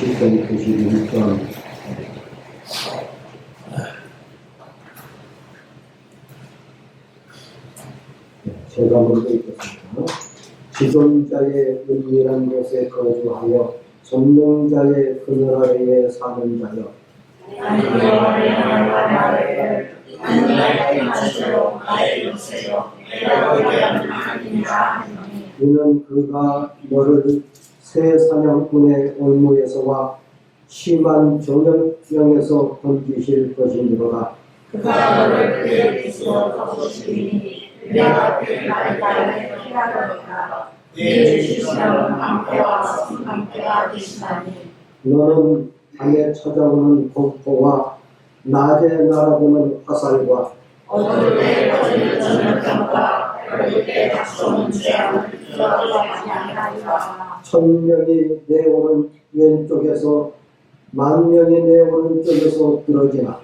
시편 91편 제가 먼저 읽겠습니다. 지존자의 은밀한 곳에 거주하여 전능자의 그늘 아래에 사는 자여 이는 그가 너를 새 사냥꾼의 올무에서와 심한 정령병에서 건지실 것이니로다. 그가 너를 그의 빛으로 거두시리니 그가 그의 날개를 피하려니까 그의 주시는 방패와 방패가 되시나니 너는 밤에 찾아오는 공포와 낮에 날아오는 화살과 어두울 때 퍼지는 전염병과 어두울 때 닥쳐오는 재앙을 두려워하지 아니하리라. 천명이 내 오른 왼쪽에서 만명이 내 오른쪽에서 들어지나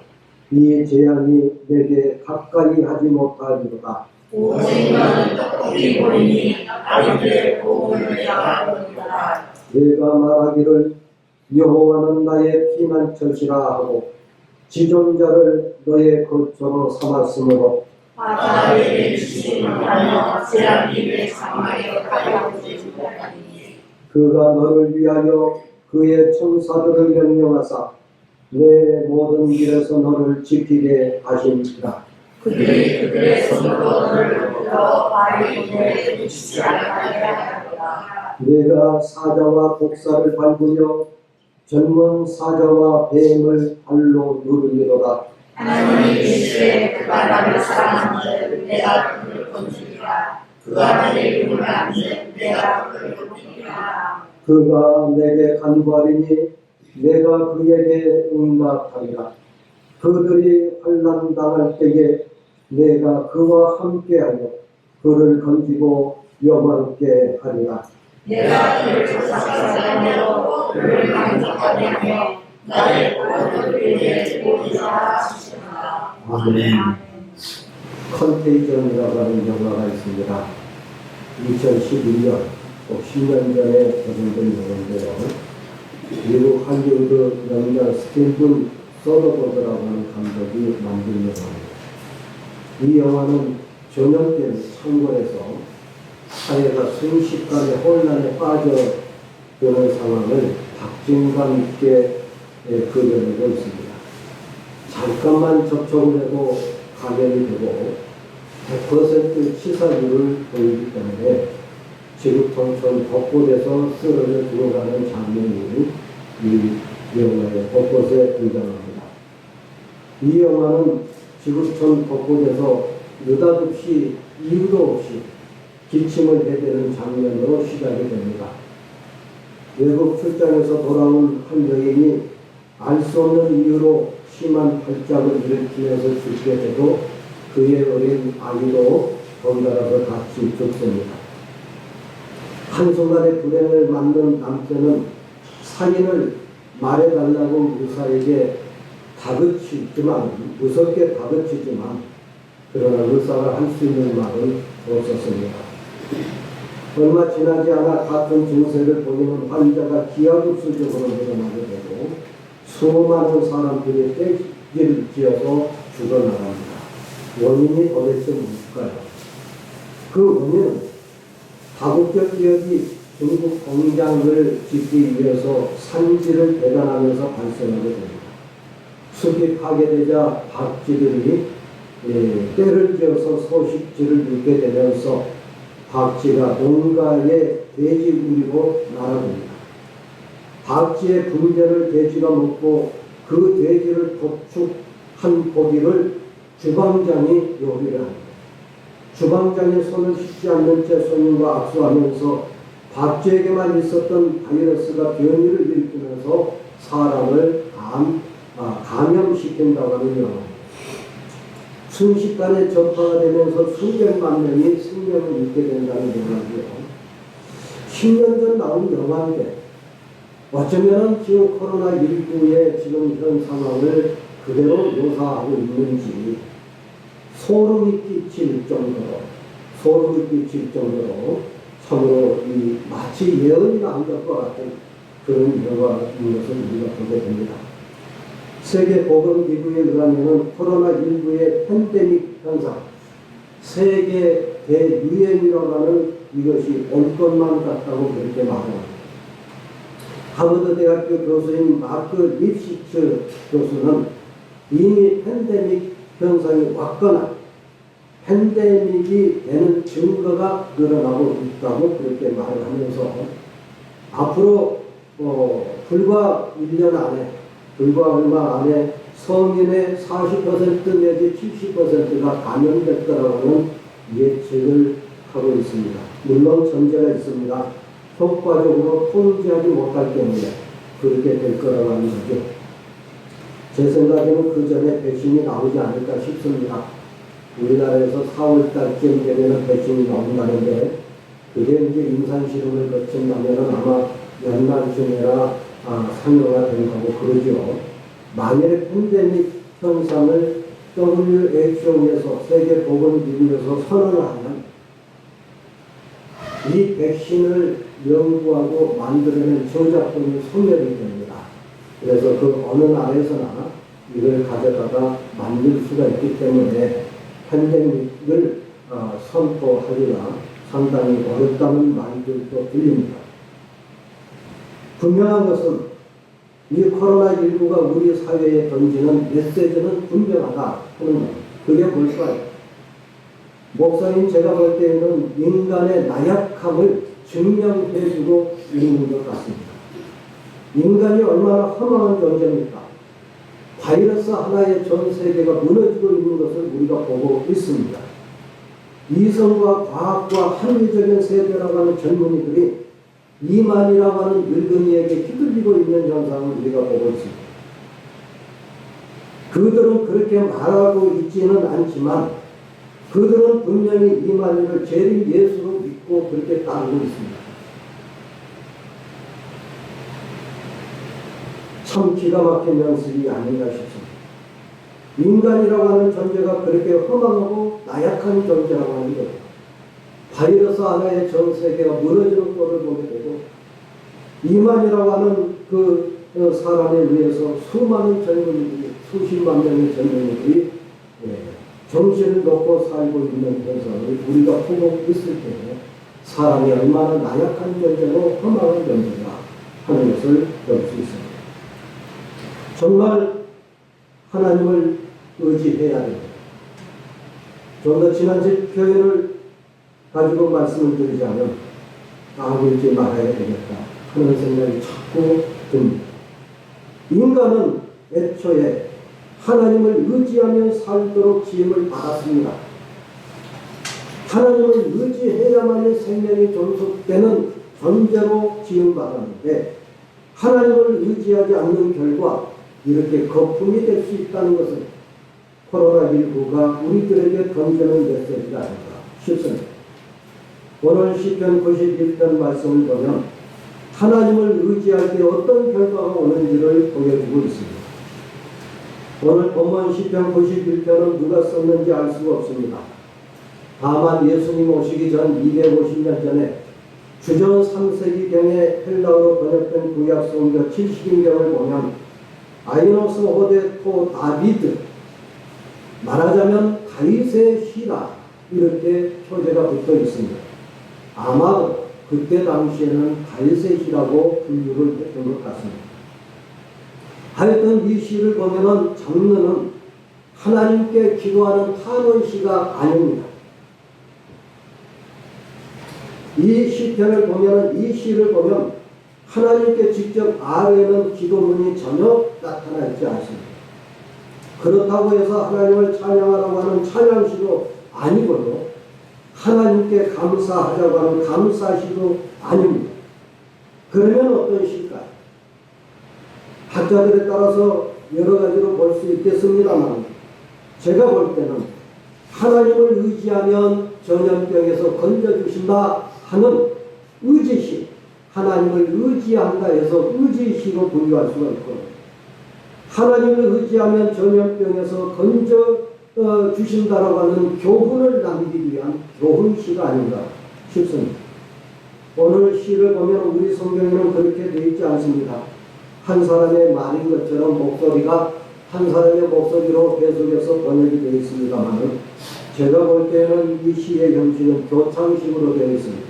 이 재앙이 내게 가까이 하지 못하리로다. 오직 너는 떡볶이 보이니 아이들의 보호를 당하리로다. 내가 말하기를 여호와는 나의 피난처시라 하고 지존자를 너의 거처로 삼았으므로 바다에 주시는 하여 재앙이 내 장막에 가까우지 못하니 그가 너를 위하여 그의 천사들을 명령하사 내 모든 길에서 너를 지키게 하시니라. 그들이 그들의 손으로 너를 불러 발이 눈에 부딪히지 않게 하리라. 내가 사자와 독사를 밟으며 젊은 사자와 뱀을 발로 누르리로다. 하나님이 계시되 그가 나를 사랑하는 내가 그를 건지리라. 그가 내 이름을 안는 내가 그를 높이리라. 그가 내게 간구하리니 내가 그에게 응답하리라. 그들이 환난 당할 때에 내가 그와 함께하여 그를 건지고 영화롭게 하리라. 내가 그를 조사하며 그를 강력하게 하며 나의 구원을 그에게 보이자 하시리라. 아멘. 컨테이전이라고 하는 영화가 있습니다. 2011년, 10년 전에 개봉된 영화인데요. 미국 할리우드 영화 스티븐 소더버그라고 하는 감독이 만든 영화입니다. 이 영화는 전염된 창궐에서 사회가 순식간에 혼란에 빠져드는 상황을 박진감 있게 그려내고 있습니다. 잠깐만 접촉을 해도 감염이 되고 100% 치사율을 보이기 때문에 지구촌 곳곳에서 쓰러져 죽어가는 장면이 이 영화의 곳곳에 등장합니다. 이 영화는 지구촌 곳곳에서 느닷없이 이유도 없이 기침을 해대는 장면으로 시작이 됩니다. 외국 출장에서 돌아온 한 여인이 알 수 없는 이유로 심한 발작을 일으키면서 죽게 되고 그의 어린 아기도 번갈아서 같이 죽습니다. 한순간에 불행을 맞는 남편은 살인을 말해달라고 의사에게 무섭게 다그치지만 그러나 의사가 할 수 있는 말은 없었습니다. 얼마 지나지 않아 같은 증세를 보이는 환자가 기하급수적으로 늘어나게 되고 수많은 사람들이 떼기를 지어서 죽어나갑니다. 원인이 도대체 무엇일까요? 그 원인은 다국적 기업이 중국 공장을 짓기 위해서 산지를 배관하면서 발생하게 됩니다. 숲이 파괴되자 박쥐들이 떼를 지어서 소식지를 눕게 되면서 박쥐가 농가에 돼지우리로 날아듭니다. 박쥐의 분변을 돼지가 먹고 그 돼지를 도축한 고기를 주방장이 요리를 합니다. 주방장이 손을 씻지 않는 채 손님과 악수하면서 박쥐에게만 있었던 바이러스가 변이를 일으키면서 사람을 감염시킨다고 하는 영화입니다. 순식간에 전파가 되면서 수백만 명이 생명을 잃게 된다는 영화고요. 10년 전 나온 영화인데 어쩌면 지금 코로나19의 지금 현 상황을 그대로 묘사하고 있는지 소름이 끼칠 정도로 참으로 마치 예언이 나온 것 같은 그런 결과인 것을 우리가 보게 됩니다. 세계보건기구에 의하면 코로나19의 팬데믹 현상, 세계 대유행이라고 하는 이것이 올 것만 같다고 그렇게 말합니다. 하버드 대학교 교수인 마크 립시츠 교수는 이미 팬데믹 현상이 왔거나 팬데믹이 되는 증거가 늘어나고 있다고 그렇게 말을 하면서 앞으로 불과 1년 안에, 불과 얼마 안에 성인의 40% 내지 70%가 감염될 거라고는 예측을 하고 있습니다. 물론 전제가 있습니다. 효과적으로 통제하지 못할 경우에 그렇게 될 거라고 하는 거죠. 제 생각에는 그 전에 백신이 나오지 않을까 싶습니다. 우리나라에서 4월달쯤 되면 백신이 나온다는데 그게 이제 임상실험을 거친다면 아마 연말쯤에나 상용화 된다고 그러죠. 만일에 팬데믹 현상을 WHO에서 세계보건기구에서 선언을 하면 이 백신을 연구하고 만들어낸 저작권이 소멸이 됩니다. 그래서 그 어느 나라에서나 이걸 가져다가 만들 수가 있기 때문에 팬데믹을 선포하기가 상당히 어렵다는 말들도 들립니다. 분명한 것은 이 코로나19가 우리 사회에 던지는 메시지는 분명하다 하는 겁니다. 그게 뭘까요? 목사님 제가 볼 때는 인간의 나약함을 증명해주고 있는 것 같습니다. 인간이 얼마나 허망한 존재입니까? 바이러스 하나에 전 세계가 무너지고 있는 것을 우리가 보고 있습니다. 이성과 과학과 합리적인 세대라고 하는 젊은이들이 이만이라고 하는 늙은이에게 휘둘리고 있는 현상을 우리가 보고 있습니다. 그들은 그렇게 말하고 있지는 않지만 그들은 분명히 이만희를 재림 예수로 믿고 그렇게 따르고 있습니다. 참 기가 막힌 연습이 아닌가 싶습니다. 인간이라고 하는 존재가 그렇게 허망하고 나약한 존재라고 하는 것, 바이러스 하나의 전 세계가 무너지는 꼴을 보게 되고 이만이라고 하는 그 사람에 의해서 수많은 젊은이들이, 수십만 명의 젊은이들이 정신을 놓고 살고 있는 현상을 우리가 보고 있을 때 사람이 얼마나 나약한 존재고 험한 존재가 하는 것을 볼 수 있습니다. 정말 하나님을 의지해야 됩니다. 좀 더 지난주 표현을 가지고 말씀을 드리자면 까불지 말아야 되겠다 하는 생각이 자꾸 듭니다. 인간은 애초에 하나님을 의지하며 살도록 지음을 받았습니다. 하나님을 의지해야만이 생명이 존속되는 존재로 지음받았는데 하나님을 의지하지 않는 결과 이렇게 거품이 될 수 있다는 것은 코로나19가 우리들에게 던지는 메시지가 아닌가 싶습니다. 오늘 시편 91편 말씀을 보면 하나님을 의지할 때 어떤 결과가 오는지를 보여주고 있습니다. 오늘 본문 시편 91편은 누가 썼는지 알 수가 없습니다. 다만 예수님 오시기 전 250년 전에 주전 3세기경에 헬라어로 번역된 구약 성경 70인경을 보면 아이노스 호데 토 다비드, 말하자면 다윗의 시라 이렇게 표제가 붙어 있습니다. 아마 그때 당시에는 다윗의 시라고 분류를 했던 것 같습니다. 하여튼 이 시를 보면은 장르는 하나님께 기도하는 탄원시가 아닙니다. 이 시편을 보면은, 이 시를 보면 하나님께 직접 아뢰는 기도문이 전혀 나타나 있지 않습니다. 그렇다고 해서 하나님을 찬양하라고 하는 찬양시도 아니고요, 하나님께 감사하자고 하는 감사시도 아닙니다. 그러면 어떤 시일까요? 학자들에 따라서 여러 가지로 볼 수 있겠습니다만 제가 볼 때는 하나님을 의지하면 전염병에서 건져주신다 하는 의지시, 하나님을 의지한다 해서 의지시로 분류할 수가 있고, 하나님을 의지하면 전염병에서 건져 주신다라고 하는 교훈을 남기기 위한 교훈시가 아닌가 싶습니다. 오늘 시를 보면 우리 성경에는 그렇게 되어 있지 않습니다. 한 사람의 말인 것처럼 목소리가 한 사람의 목소리로 해석해서 번역이 되어 있습니다만 제가 볼 때는 이 시의 형식은 교창식으로 되어 있습니다.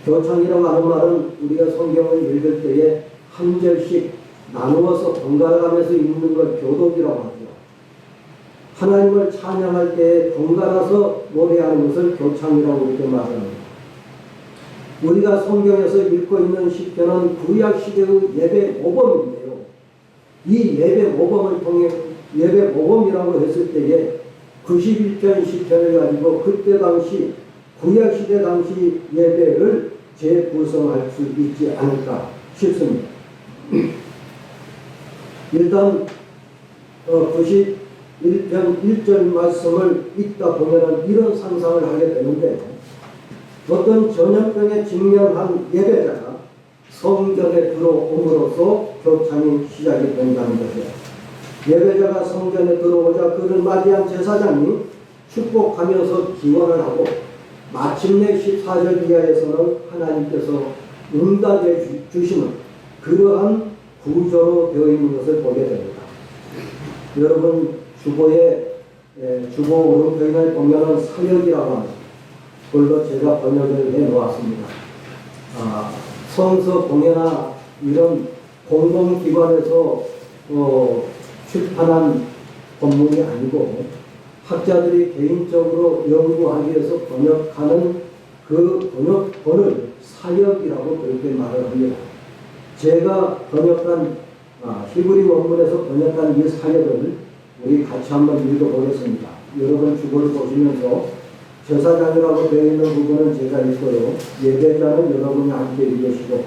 교창이라고 하는 말은 우리가 성경을 읽을 때에 한 절씩 나누어서 번갈아가면서 읽는 걸 교독이라고 하죠. 하나님을 찬양할 때에 번갈아서 노래하는 것을 교창이라고 이렇게 말합니다. 우리가 성경에서 읽고 있는 시편은 구약시대의 예배 모범인데요. 이 예배 모범을 통해 예배 모범이라고 했을 때에 91편 시편을 가지고 그때 당시 구약시대 당시 예배를 재구성할 수 있지 않을까 싶습니다. 일단 91편 1절 말씀을 읽다 보면 이런 상상을 하게 되는데 어떤 전염병에 직면한 예배자가 성전에 들어옴으로써 교창이 시작이 된다는 것이에요. 예배자가 성전에 들어오자 그를 맞이한 제사장이 축복하면서 기원을 하고 마침내 14절 이하에서는 하나님께서 응답해 주시는 그러한 구조로 되어 있는 것을 보게 됩니다. 여러분 주보 오른편에 보면은 사역이라고 합니다. 그걸로 제가 번역을 해 놓았습니다. 성서 공회나 이런 공공기관에서 출판한 본문이 아니고 학자들이 개인적으로 연구하기 위해서 번역하는 그 번역본을 사역이라고 그렇게 말을 합니다. 제가 번역한 히브리 원문에서 번역한 이 사역을 우리 같이 한번 읽어보겠습니다. 여러분 주보를 보시면서 제사장이라고 되어 있는 부분은 제가 읽고요. 예배자는 여러분이 함께 읽으시고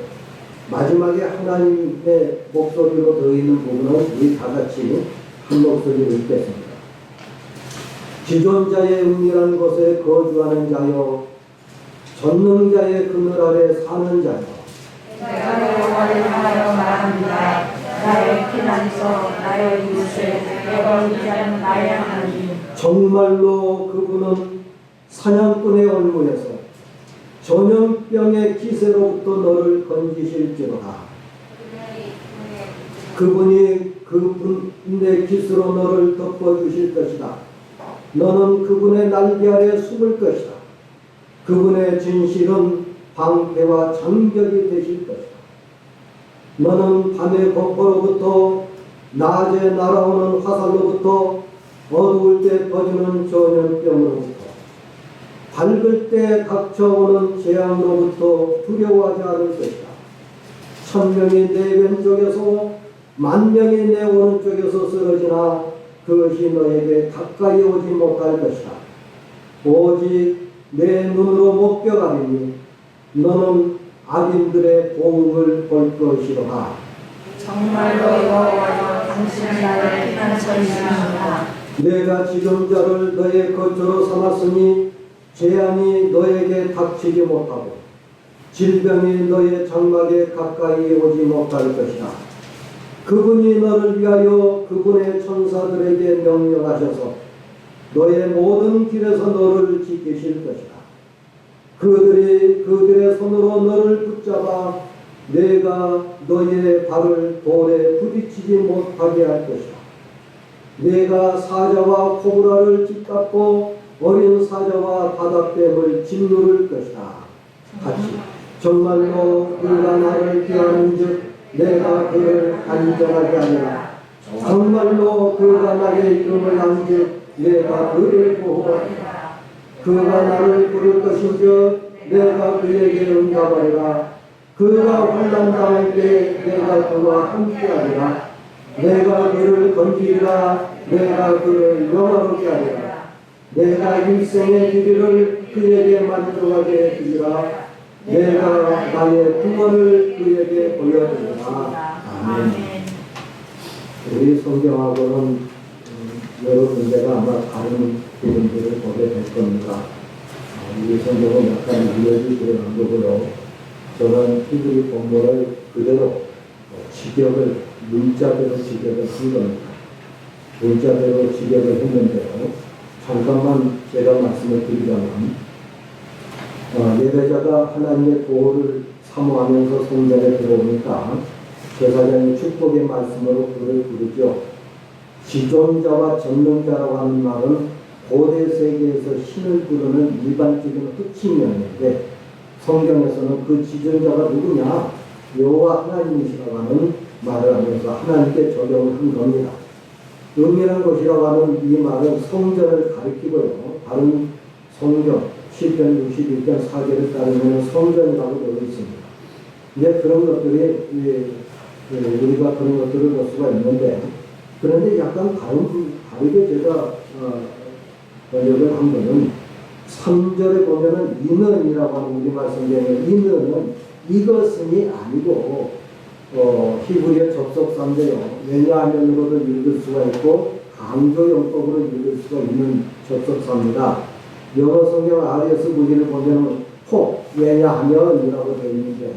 마지막에 하나님의 목소리로 되어 있는 부분은 우리 다 같이 한 목소리로 읽겠습니다. 지존자의 은밀한 곳에 거주하는 자여 전능자의 그늘 아래 사는 자여 내가 여호와를 향하여 말합니다. 나의 피난처 나의 요새 내가 의지하는 나의 하나님. 정말로 그분은 사냥꾼의 얼무에서 전염병의 기세로부터 너를 건지실지로다. 그분이 그분의 깃으로 너를 덮어주실 것이다. 너는 그분의 날개 아래 숨을 것이다. 그분의 진실은 방패와 장벽이 되실 것이다. 너는 밤의 공포로부터 낮에 날아오는 화살로부터 어두울 때 퍼지는 전염병으로부터 밝을 때 닥쳐오는 재앙으로부터 두려워하지 않을 것이다. 1000명이 내 왼쪽에서 10,000명이 내 오른쪽에서 쓰러지나 그것이 너에게 가까이 오지 못할 것이다. 오직 내 눈으로 목격하리니 너는 악인들의 보응을 볼 것이로다. 정말로 여호와여 당신은 나의 피난처이시니라. 내가 지존자를 너의 거처로 삼았으니 재앙이 너에게 닥치지 못하고 질병이 너의 장막에 가까이 오지 못할 것이다. 그분이 너를 위하여 그분의 천사들에게 명령하셔서 너의 모든 길에서 너를 지키실 것이다. 그들의 손으로 너를 붙잡아 내가 너의 발을 돌에 부딪히지 못하게 할 것이다. 내가 사자와 코브라를 짓밟고 어린 사자와 바닥뱀을 짓누를 것이다. 같이 정말로 그가 나를 피하는 즉 내가 그를 안전하게 하리라. 정말로 그가 나의 이름을 한 즉 내가 그를 보호하리라. 그가 나를 부를 것인즉 내가 그에게 응답하리라. 그가 환난당할 때 내가 그와 함께하리라. 내가 그를 건지리라. 내가 그를 영화롭게 하리라. 내가 일생의 길이를 그에게 만족하게 해주리라. 내가 나의 구원을 그에게 보여주리라. 아멘. 우리 성경하고는 여러 군데가 아마 다른 부분들을 보게 될 겁니다. 우리 성경은 약간 이어지 들어간 거고요. 저는 히브리 본문을 그대로 직역을 문자대로 직역을 한 겁니다. 문자대로 직역을 했는데요. 잠깐만 제가 말씀을 드리자면 예배자가 하나님의 보호를 사모하면서 성전에 들어오니까 제사장이 축복의 말씀으로 그를 부르죠. 지존자와 전능자라고 하는 말은 고대 세계에서 신을 부르는 일반적인 호칭이었는데 성경에서는 그 지존자가 누구냐? 여호와 하나님이시라고 하는 말을 하면서 하나님께 적용을 한 겁니다. 은밀한 것이라고 하는 이 말은 성전을 가리키고요. 다른 성경 시편 61편 4절을 따르면 성전이라고 되어 있습니다. 이제 그런 것들이 우리가 그런 것들을 볼 수가 있는데 그런데 약간 다르게 제가 번역을 한 거는 3절에 보면은 이는이라고 하는 우리말 성경에 이는은 이것은이 아니고 히브리어 접속사인데요. 왜냐하면으로도 읽을 수가 있고 강조용법으로 읽을 수가 있는 접속사입니다. 영어 성경 RS 무기를 보면 왜냐하면이라고 되어 있는데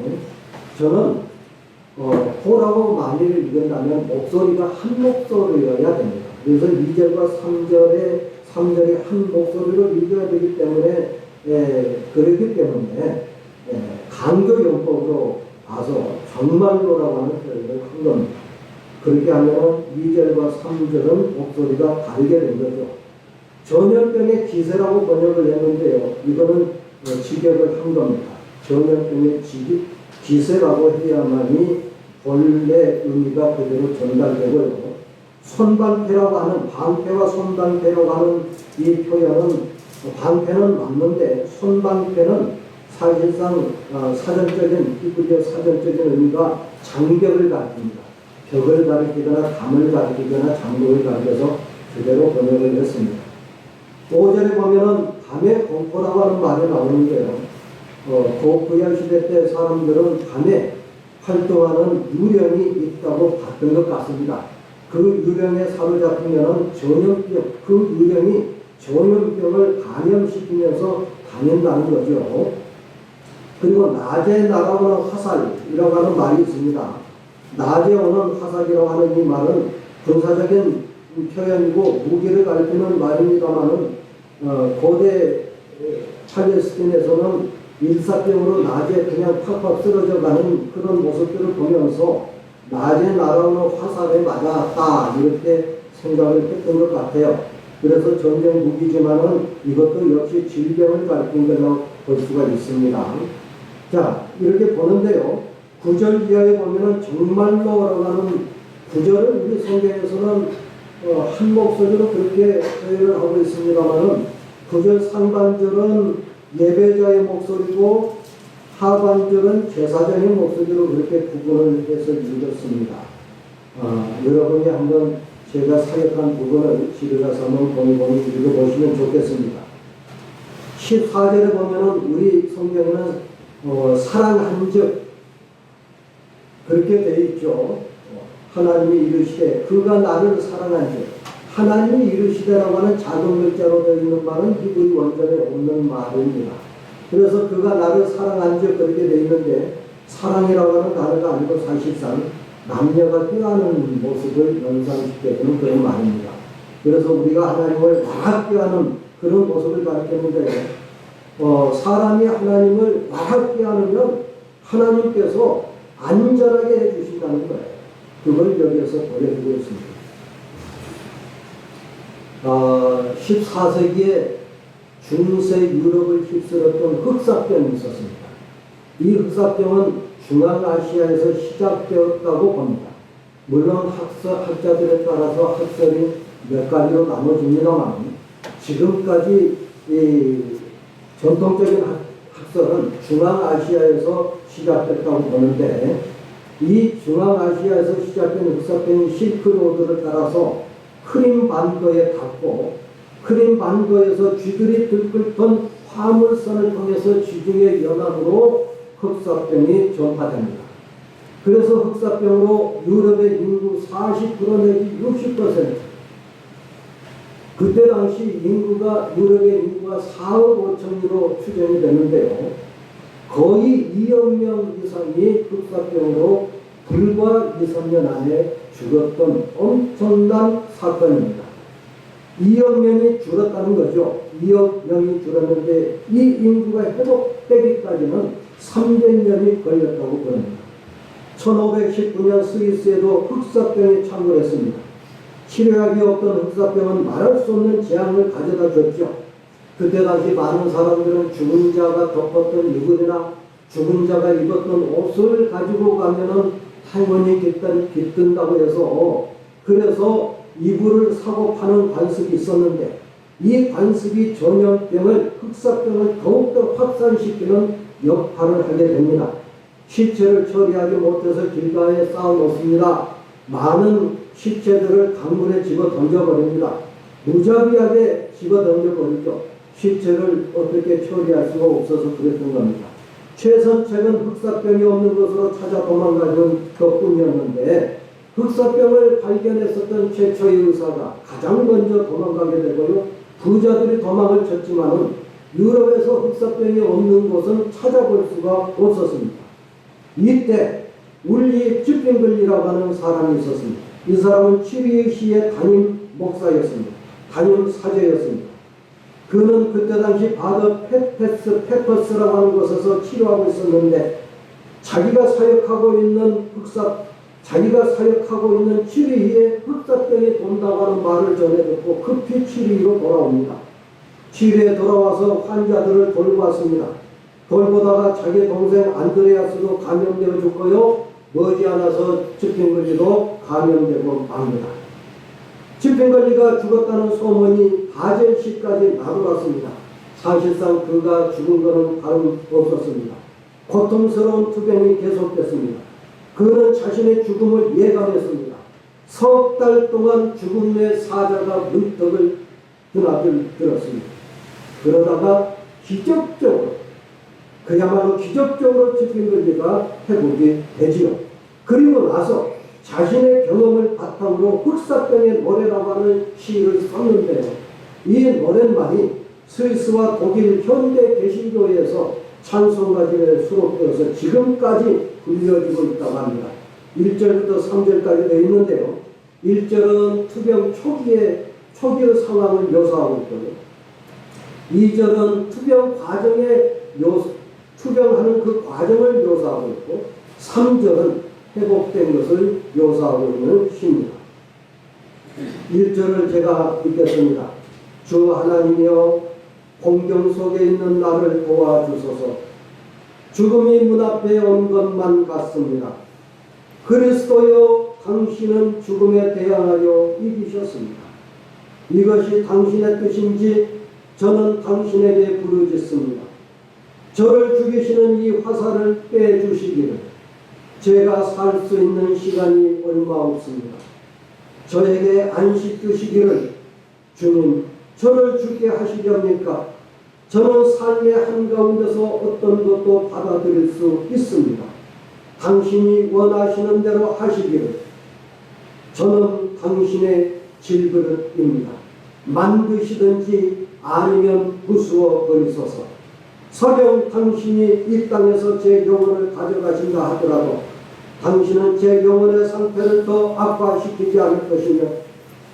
저는 호라고 만일 읽는다면 목소리가 한 목소리여야 됩니다. 그래서 2절과 3절이 한 목소리로 읽어야 되기 때문에 그렇기 때문에 강조용법으로 봐서 정말로라고 하는 표현을 한 겁니다. 그렇게 하면 2절과 3절은 목소리가 다르게 된 거죠. 전염병의 기세라고 번역을 했는데요. 이거는 직역을 한 겁니다. 전염병의 기세라고 해야만이 본래 의미가 그대로 전달되고요. 손방패라고 하는 방패와 손방패라고 하는 이 표현은 방패는 맞는데 손방패는 사실상 히브리어 사전적인 의미가 장벽을 가리킵니다. 벽을 가리키거나 담을 가리키거나 장벽을 가리켜서 그대로 번역을 했습니다. 5절에 보면은 밤의 공포라고 하는 말이 나오는데요. 구약 시대 때 사람들은 밤에 활동하는 유령이 있다고 봤던 것 같습니다. 그 유령에 사로잡히면은 그 유령이 전염병을 감염시키면서 다닌다는 거죠. 그리고 낮에 날아오는 화살이라고 하는 말이 있습니다. 낮에 오는 화살이라고 하는 이 말은 군사적인 표현이고 무기를 가리키는 말입니다만은 고대 팔레스틴에서는 일사병으로 낮에 그냥 팍팍 쓰러져 가는 그런 모습들을 보면서 낮에 날아오는 화살에 맞았다 이렇게 생각을 했던 것 같아요. 그래서 전쟁 무기지만은 이것도 역시 질병을 가리킨 거라고 볼 수가 있습니다. 자, 이렇게 보는데요. 9절 이하에 보면은 정말로라고 하는 구절을 우리 성경에서는 한 목소리로 그렇게 표현을 하고 있습니다만은 9절 상반절은 예배자의 목소리고 하반절은 제사장의 목소리로 그렇게 구분을 해서 읽었습니다. 여러분이 한번 제가 사역한 부분을 집에 가서 한번 곰곰이 읽어보시면 좋겠습니다. 14절에 보면은 우리 성경에는 사랑한즉 그렇게 되어 있죠. 하나님이 이르시되 그가 나를 사랑한즉 하나님이 이르시되라고 하는 작은 글자로 되어 있는 말은 히브리 원전에 없는 말입니다. 그래서 그가 나를 사랑한즉 그렇게 되어 있는데 사랑이라고 하는 단어가 아니고 사실상 남녀가 껴안는 모습을 연상시켜주는 그런 말입니다. 그래서 우리가 하나님을 나락 껴안는 그런 모습을 가리켰는데 사람이 하나님을 나락 껴안으면 하나님께서 안전하게 해주신다는 거예요. 그걸 여기에서 보여주고 있습니다. 14세기에 중세 유럽을 휩쓸었던 흑사병이 있었습니다. 이 흑사병은 중앙아시아에서 시작되었다고 봅니다. 물론 학자들에 따라서 학설이 몇 가지로 나눠집니다만 지금까지 이 전통적인 학설은 중앙아시아에서 시작됐다고 보는데 이 중앙아시아에서 시작된 흑사병이 실크로드를 따라서 크림 반도에 닿고 크림 반도에서 쥐들이 들끓던 화물선을 통해서 지중해 연안으로 흑사병이 전파됩니다. 그래서 흑사병으로 유럽의 인구 40% 내지 60% 그때 당시 유럽의 인구가 4억 5천으로 추정이 되는데요. 거의 2억 명 이상이 흑사병으로 불과 2, 3년 안에 죽었던 엄청난 사건입니다. 2억 명이 줄었다는 거죠. 2억 명이 줄었는데 이 인구가 회복되기까지는 300년이 걸렸다고 그럽니다. 1519년 스위스에도 흑사병이 창궐했습니다. 치료약이 없던 흑사병은 말할 수 없는 재앙을 가져다 줬죠. 그때 당시 많은 사람들은 죽은 자가 덮었던 이불이나 죽은 자가 입었던 옷을 가지고 가면은 행운이 깃든다고 해서 그래서 이불을 사고 파는 관습이 있었는데 이 관습이 전염병을 흑사병을 더욱더 확산시키는 역할을 하게 됩니다. 시체를 처리하지 못해서 길가에 쌓아놓습니다. 많은 시체들을 강물에 집어 던져버립니다. 무자비하게 집어 던져버리죠. 시체를 어떻게 처리할 수가 없어서 그랬던 겁니다. 최선책은 흑사병이 없는 것으로 찾아 도망가는 것뿐이었는데 흑사병을 발견했었던 최초의 의사가 가장 먼저 도망가게 되고요. 부자들이 도망을 쳤지만은 유럽에서 흑사병이 없는 곳은 찾아볼 수가 없었습니다. 이때 울리 쥐핑글리라고 하는 사람이 있었습니다. 이 사람은 취리시의 담임 목사였습니다. 담임 사제였습니다. 그는 그때 당시 바더 페퍼스라고 하는 곳에서 치료하고 있었는데 자기가 사역하고 있는 취리히에 흑사병이 돈다고 하는 말을 전해 듣고 급히 취리히로 돌아옵니다. 취리에 돌아와서 환자들을 돌보았습니다. 돌보다가 자기 동생 안드레아스도 감염되어 죽고요. 머지않아서 쥐핑글리도 감염되고 맙니다. 쥐핑글리가 죽었다는 소문이 바젤시까지 나돌았습니다. 사실상 그가 죽은 것은 다름없었습니다. 고통스러운 투병이 계속됐습니다. 그는 자신의 죽음을 예감했습니다. 석 달 동안 죽음의 사자가 문턱을 드나들었습니다. 그러다가 그야말로 기적적으로 쥐핑글리가 회복이 되지요. 그리고 나서 자신의 경험을 바탕으로 흑사병의 노래라고 하는 시를 썼는데요. 이 노랫말이 스위스와 독일 현대 개신교에서 찬송가집에 수록되어서 지금까지 불려지고 있다고 합니다. 1절부터 3절까지 되어 있는데요. 1절은 투병 초기의 상황을 묘사하고 있고요. 2절은 투병하는 그 과정을 묘사하고 있고 3절은 회복된 것을 묘사하고 있는 시입니다. 1절을 제가 읽겠습니다. 주 하나님이여 공경 속에 있는 나를 도와주소서. 죽음이 문 앞에 온 것만 같습니다. 그리스도여 당신은 죽음에 대항하여 이기셨습니다. 이것이 당신의 뜻인지 저는 당신에게 부르짖습니다. 저를 죽이시는 이 화살을 빼주시기를. 제가 살 수 있는 시간이 얼마 없습니다. 저에게 안식 주시기를. 주님, 저를 죽게 하시렵니까? 저는 삶의 한가운데서 어떤 것도 받아들일 수 있습니다. 당신이 원하시는 대로 하시기를. 저는 당신의 질그릇입니다. 만드시든지 아니면 부수어 버리소서. 설령 당신이 이 땅에서 제 영혼을 가져가신다 하더라도 당신은 제 영혼의 상태를 더 악화시키지 않을 것이며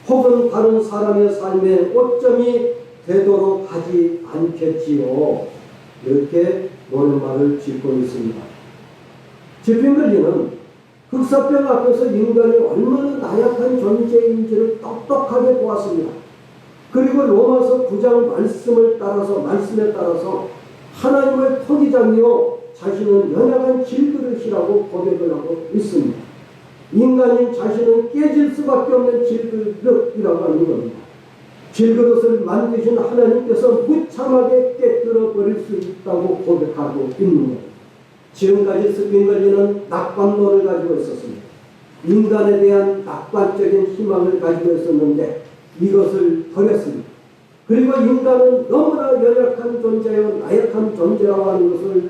혹은 다른 사람의 삶에 오점이 되도록 하지 않겠지요. 이렇게 노랫말을 짓고 있습니다. 쥐핑글리는 흑사병 앞에서 인간이 얼마나 나약한 존재인지를 똑똑하게 보았습니다. 그리고 로마서 9장 말씀에 따라서 하나님을 토기장이요 자신은 연약한 질그릇이라고 고백을 하고 있습니다. 인간인 자신은 깨질 수밖에 없는 질그릇이라고 하는 겁니다. 질그릇을 만드신 하나님께서 무참하게 깨뜨려 버릴 수 있다고 고백하고 있는 겁니다. 지금까지 쥐핑글리는 낙관론을 가지고 있었습니다. 인간에 대한 낙관적인 희망을 가지고 있었는데 이것을 버렸습니다. 그리고 인간은 너무나 연약한 존재요 나약한 존재라고 하는 것을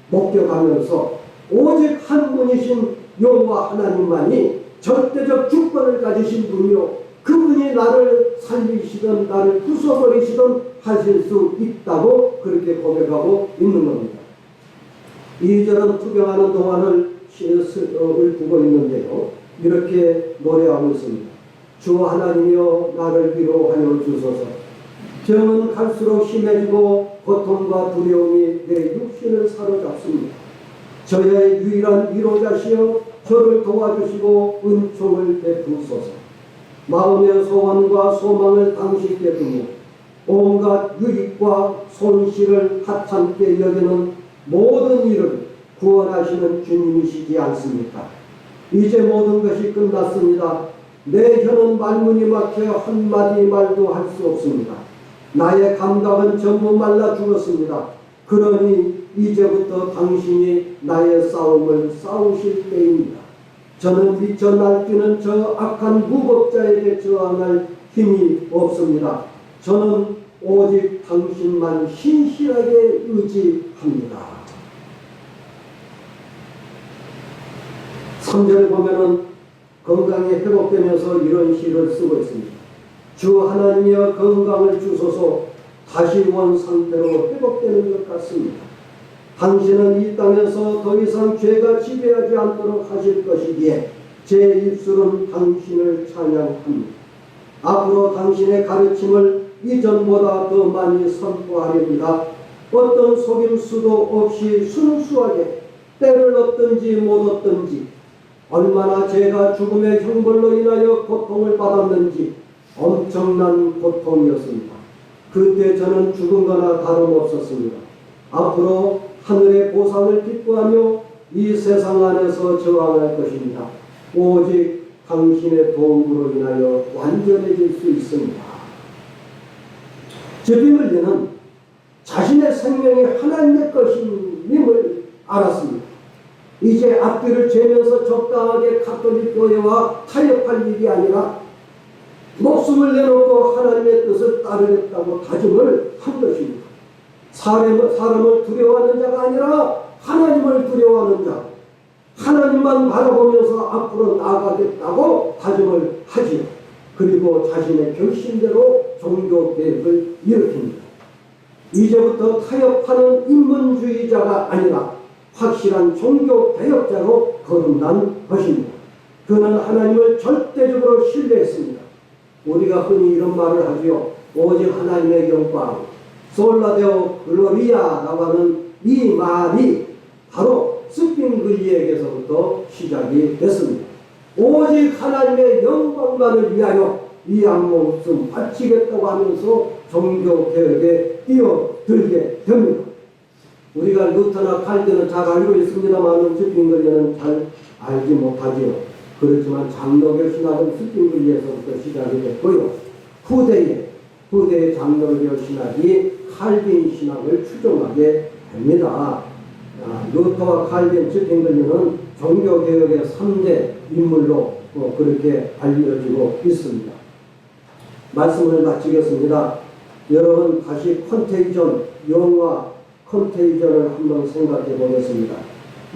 목격하면서 오직 한 분이신 여호와 하나님만이 절대적 주권을 가지신 분이요 그분이 나를 살리시든 나를 부숴버리시든 하실 수 있다고 그렇게 고백하고 있는 겁니다. 2절은 투병하는 동안을 두고 있는데요. 이렇게 노래하고 있습니다. 주 하나님이여 나를 위로하여 주소서. 병은 갈수록 심해지고 고통과 두려움이 내 육신을 사로잡습니다. 저의 유일한 위로자시여 저를 도와주시고 은총을 베푸소서. 마음의 소원과 소망을 당신께 두며 온갖 유익과 손실을 하찮게 여기는 모든 일을 구원하시는 주님이시지 않습니까? 이제 모든 것이 끝났습니다. 내 혀는 말문이 막혀 한마디 말도 할 수 없습니다. 나의 감각은 전부 말라 죽었습니다. 그러니 이제부터 당신이 나의 싸움을 싸우실 때입니다. 저는 미쳐 날뛰는 저 악한 무법자에게 저항할 힘이 없습니다. 저는 오직 당신만 신실하게 의지합니다. 3절을 보면은 건강이 회복되면서 이런 시를 쓰고 있습니다. 주 하나님이여 건강을 주소서. 다시 원 상태로 회복되는 것 같습니다. 당신은 이 땅에서 더 이상 죄가 지배하지 않도록 하실 것이기에 제 입술은 당신을 찬양합니다. 앞으로 당신의 가르침을 이전보다 더 많이 선포하렵니다. 어떤 속임수도 없이 순수하게 때를 얻든지 못 얻든지 얼마나 제가 죽음의 형벌로 인하여 고통을 받았는지 엄청난 고통이었습니다. 그때 저는 죽은 거나 다름없었습니다. 앞으로 하늘의 보상을 기뻐하며 이 세상 안에서 저항할 것입니다. 오직 당신의 도움으로 인하여 완전해질 수 있습니다. 저비물리는 자신의 생명이 하나님의 것임을 알았습니다. 이제 앞뒤를 재면서 적당하게 가톨릭 교회와 타협할 일이 아니라 목숨을 내놓고 하나님의 뜻을 따르겠다고 다짐을 한 것입니다. 사람을 두려워하는 자가 아니라 하나님을 두려워하는 자, 하나님만 바라보면서 앞으로 나아가겠다고 다짐을 하지요. 그리고 자신의 결심대로 종교 계획을 일으킵니다. 이제부터 타협하는 인문주의자가 아니라 확실한 종교 개혁자로 거듭난 것입니다. 그는 하나님을 절대적으로 신뢰했습니다. 우리가 흔히 이런 말을 하지요. 오직 하나님의 영광, 솔라데오 글로리아라고 하는 이 말이 바로 스핑글리에게서부터 시작이 됐습니다. 오직 하나님의 영광만을 위하여 이 앞목숨 바치겠다고 하면서 종교개혁에 뛰어들게 됩니다. 우리가 루터나 칼드는 잘 알고 있습니다만 스핑글리는 잘 알지 못하지요. 그렇지만 장로교 신학은 스핑글리에서부터 시작이 됐고요. 후대의 장로교 신학이 칼빈 신학을 추종하게 됩니다. 루터와 칼빈, 스핑글리는 종교개혁의 3대 인물로 그렇게 알려지고 있습니다. 말씀을 마치겠습니다. 여러분 다시 컨테이전, 영화 컨테이전을 한번 생각해 보겠습니다.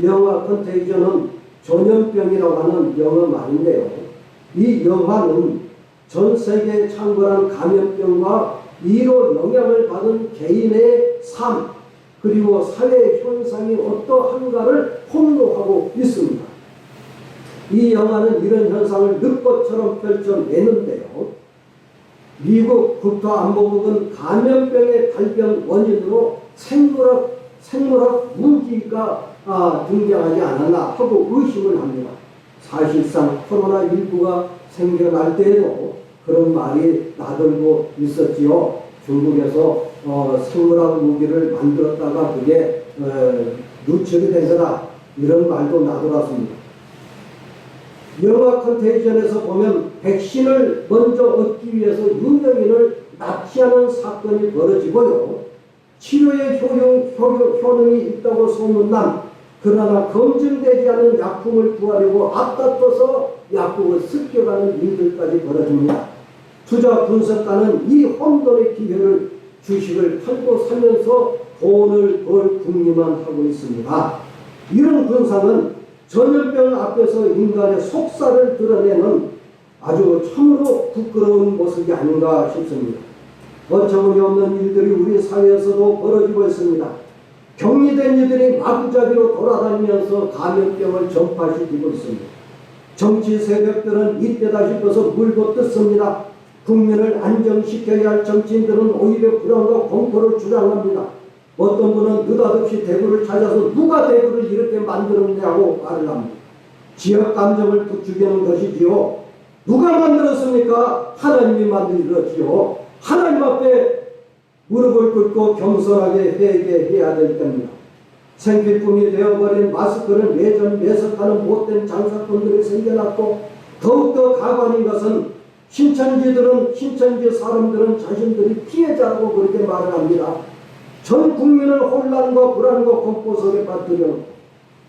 영화 컨테이전은 전염병이라고 하는 영어 말인데요. 이 영화는 전 세계에 창궐한 감염병과 이로 영향을 받은 개인의 삶 그리고 사회 현상이 어떠한가를 폭로하고 있습니다. 이 영화는 이런 현상을 늑꽃처럼 펼쳐내는데요. 미국 국토안보국은 감염병의 발병 원인으로 생물학 무기가 등장하지 않았나 하고 의심을 합니다. 사실상 코로나19가 생겨날 때에도 그런 말이 나돌고 있었지요. 중국에서 생물학 무기를 만들었다가 그게 누출이 된 거다. 이런 말도 나돌았습니다. 영화 컨테이전에서 보면 백신을 먼저 얻기 위해서 유명인을 납치하는 사건이 벌어지고요. 치료에 효능이 있다고 소문난 그러나 검증되지 않은 약품을 구하려고 앞다퉈서 약국을 습격하는 일들까지 벌어집니다. 투자 분석가는 이 혼돈의 기회를 주식을 팔고 사면서 돈을 벌 궁리만 하고 있습니다. 이런 군상은 전염병 앞에서 인간의 속살을 드러내는 아주 참으로 부끄러운 모습이 아닌가 싶습니다. 어처구니 없는 일들이 우리 사회에서도 벌어지고 있습니다. 격리된 이들이 마구잡이로 돌아다니면서 감염병을 전파시키고 있습니다. 정치 세력들은 이때다 싶어서 물고 뜯습니다. 국민을 안정시켜야 할 정치인들은 오히려 불안과 공포를 주장합니다. 어떤 분은 느닷없이 대구를 찾아서 누가 대구를 이렇게 만들었냐고 말을 합니다. 지역 감정을 부추기는 것이지요. 누가 만들었습니까? 하나님이 만들었지요. 하나님 앞에 무릎을 꿇고 겸손하게 회개해야 될 때입니다. 생필품이 되어버린 마스크를 매섭하는 못된 장사꾼들이 생겨났고, 더욱더 가관인 것은 신천지 사람들은 자신들이 피해자라고 그렇게 말을 합니다. 전 국민을 혼란과 불안과 공포 속에 빠뜨려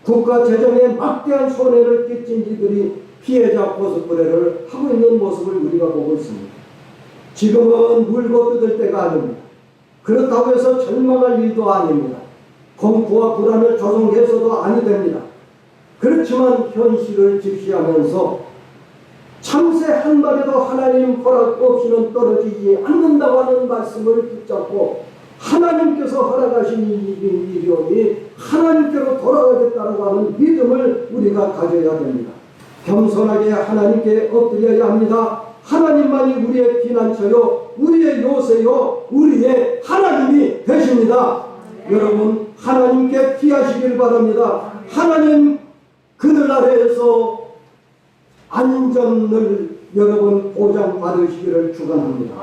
국가 재정에 막대한 손해를 끼친 이들이 피해자 코스프레를 하고 있는 모습을 우리가 보고 있습니다. 지금은 물고 뜯을 때가 아닙니다. 그렇다고 해서 절망할 일도 아닙니다. 공포와 불안을 조성해서도 아니 됩니다. 그렇지만 현실을 직시하면서 참새 한 마리도 하나님 허락 없이는 떨어지지 않는다고 하는 말씀을 붙잡고 하나님께서 허락하신 일이오니 하나님께로 돌아가겠다고 하는 믿음을 우리가 가져야 됩니다. 겸손하게 하나님께 엎드려야 합니다. 하나님만이 우리의 피난처요, 우리의 요새요, 우리의 하나님이 되십니다. 여러분, 하나님께 피하시길 바랍니다. 하나님 그늘 아래에서 안전을 여러분 보장받으시기를 축원합니다.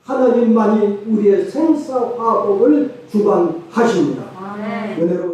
하나님만이 우리의 생사화복을 주관하십니다. 은혜로